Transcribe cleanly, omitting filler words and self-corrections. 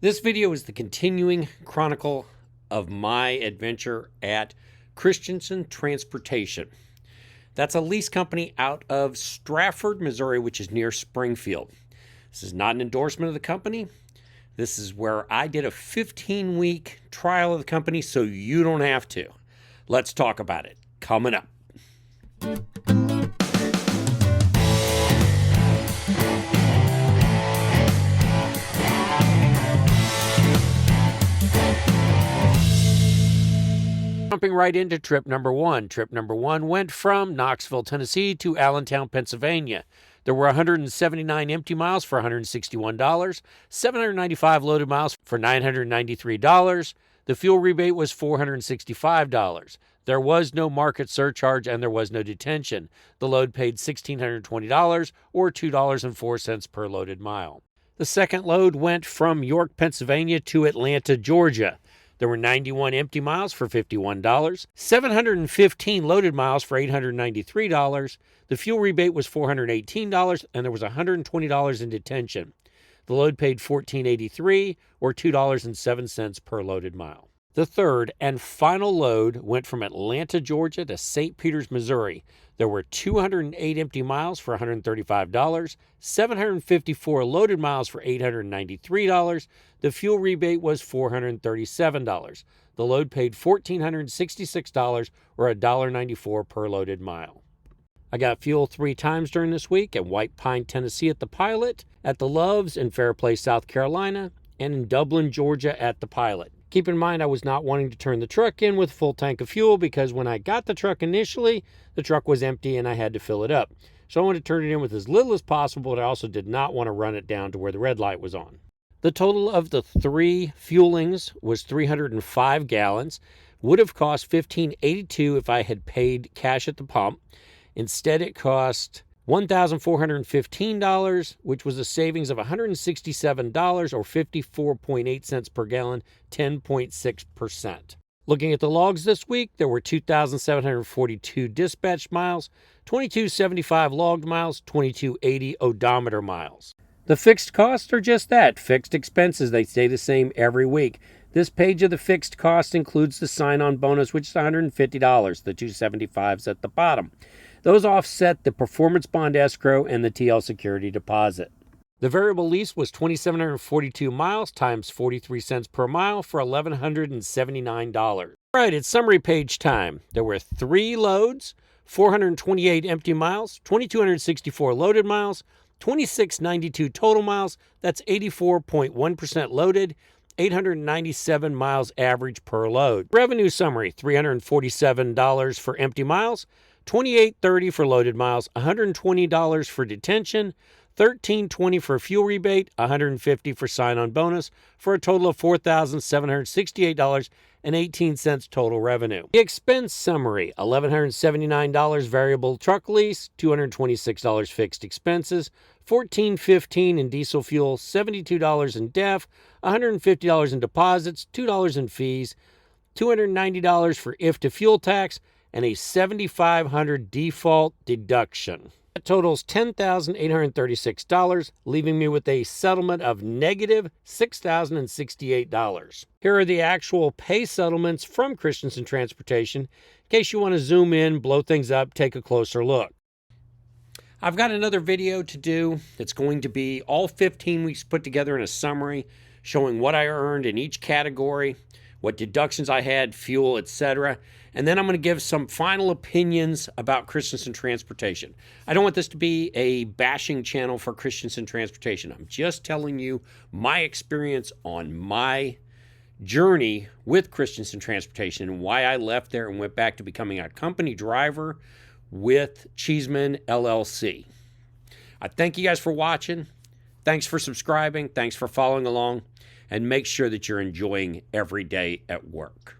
This video is the continuing chronicle of my adventure at Christenson Transportation. That's a lease company out of Strafford, Missouri, which is near Springfield. This is not an endorsement of the company. This is where I did a 15-week trial of the company so you don't have to. Let's talk about it. Coming up. Jumping right into trip number one. Trip number one went from Knoxville, Tennessee to Allentown, Pennsylvania. There were 179 empty miles for $161, 795 loaded miles for $993. The fuel rebate was $465. There was no market surcharge and there was no detention. The load paid $1,620 or $2.04 per loaded mile. The second load went from York, Pennsylvania to Atlanta, Georgia. There were 91 empty miles for $51, 715 loaded miles for $893. The fuel rebate was $418, and there was $120 in detention. The load paid $14.83 or $2.07 per loaded mile. The third and final load went from Atlanta, Georgia to St. Peters, Missouri. There were 208 empty miles for $135, 754 loaded miles for $893. The fuel rebate was $437. The load paid $1,466 or $1.94 per loaded mile. I got fuel 3 times during this week at White Pine, Tennessee at the Pilot, at the Loves in Fairplay, South Carolina, and in Dublin, Georgia at the Pilot. Keep in mind, I was not wanting to turn the truck in with a full tank of fuel because when I got the truck initially, the truck was empty and I had to fill it up. So I wanted to turn it in with as little as possible, but I also did not want to run it down to where the red light was on. The total of the 3 fuelings was 305 gallons. Would have cost $15.82 if I had paid cash at the pump. Instead, it cost $1,415, which was a savings of $167 or 54.8 cents per gallon, 10.6%. Looking at the logs this week, there were 2,742 dispatched miles, 2,275 logged miles, 2,280 odometer miles. The fixed costs are just that, fixed expenses. They stay the same every week. This page of the fixed cost includes the sign-on bonus, which is $150, the $275s at the bottom. Those offset the performance bond escrow and the TL security deposit. The variable lease was 2,742 miles times 43 cents per mile for $1,179. All right, it's summary page time. There were 3 loads, 428 empty miles, 2,264 loaded miles, 2,692 total miles. That's 84.1% loaded, 897 miles average per load. Revenue summary, $347 for empty miles, $28.30 for loaded miles, $120 for detention, $13.20 for fuel rebate, $150 for sign-on bonus, for a total of $4,768.18 total revenue. The expense summary, $1,179 variable truck lease, $226 fixed expenses, $14.15 in diesel fuel, $72 in DEF, $150 in deposits, $2 in fees, $290 for if to fuel tax, and a $7,500 default deduction. That totals $10,836, leaving me with a settlement of negative $6,068. Here are the actual pay settlements from Christenson Transportation, in case you want to zoom in, blow things up, take a closer look. I've got another video to do that's going to be all 15 weeks put together in a summary, showing what I earned in each category, what deductions I had, fuel, etc. And then I'm going to give some final opinions about Christenson Transportation. I don't want this to be a bashing channel for Christenson Transportation. I'm just telling you my experience on my journey with Christenson Transportation and why I left there and went back to becoming a company driver with Cheeseman LLC. I thank you guys for watching. Thanks for subscribing. Thanks for following along. And make sure that you're enjoying every day at work.